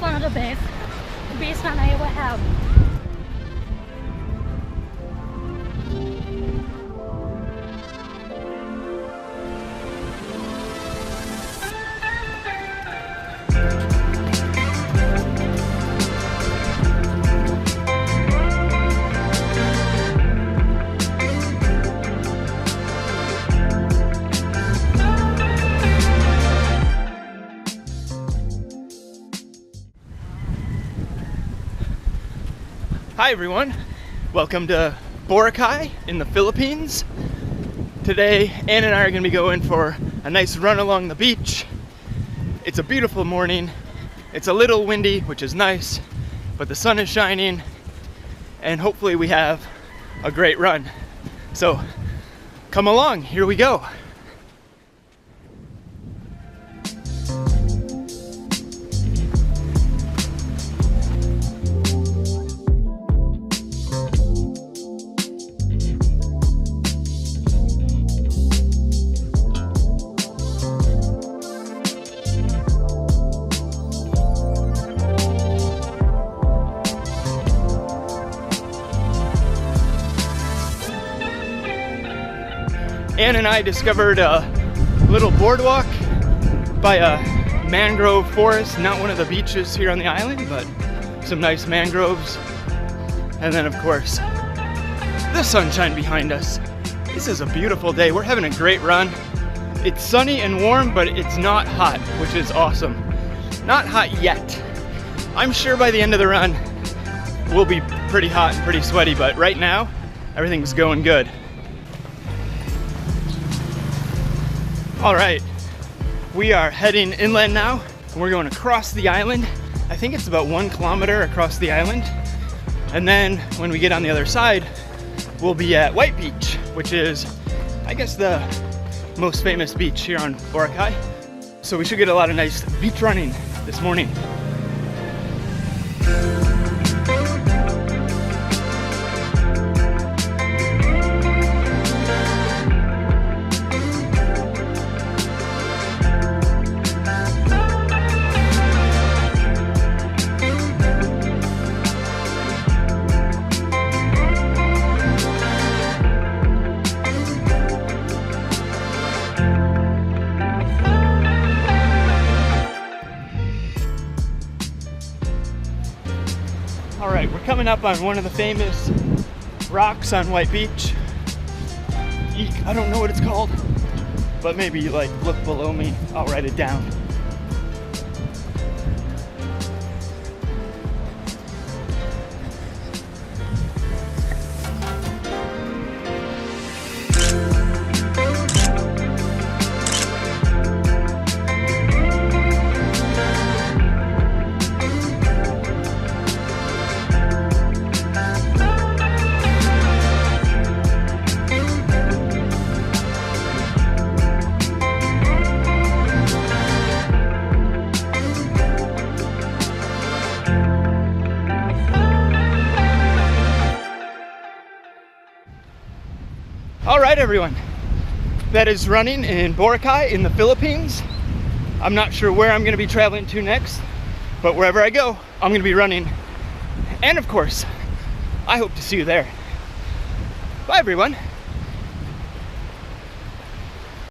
one of the best one I ever have. Hi everyone, welcome to Boracay in the Philippines. Today Ann and I are going to be going for a nice run along the beach. It's a beautiful morning. It's a little windy, which is nice, but the sun is shining and hopefully we have a great run. So come along, here we go. Ann and I discovered a little boardwalk by a mangrove forest, not one of the beaches here on the island, but some nice mangroves. And then of course, the sunshine behind us. This is a beautiful day. We're having a great run. It's sunny and warm, but it's not hot, which is awesome. Not hot yet. I'm sure by the end of the run, we'll be pretty hot and pretty sweaty, but right now, everything's going good. All right, we are heading inland now, and we're going across the island. I think it's about 1 kilometer across the island. And then when we get on the other side, we'll be at White Beach, which is, I guess, the most famous beach here on Boracay. So we should get a lot of nice beach running this morning. All right, we're coming up on one of the famous rocks on White Beach. I don't know what it's called, but maybe like look below me, I'll write it down. All right, everyone, that is running in Boracay in the Philippines. I'm not sure where I'm going to be traveling to next, but wherever I go, I'm going to be running. And of course, I hope to see you there. Bye, everyone.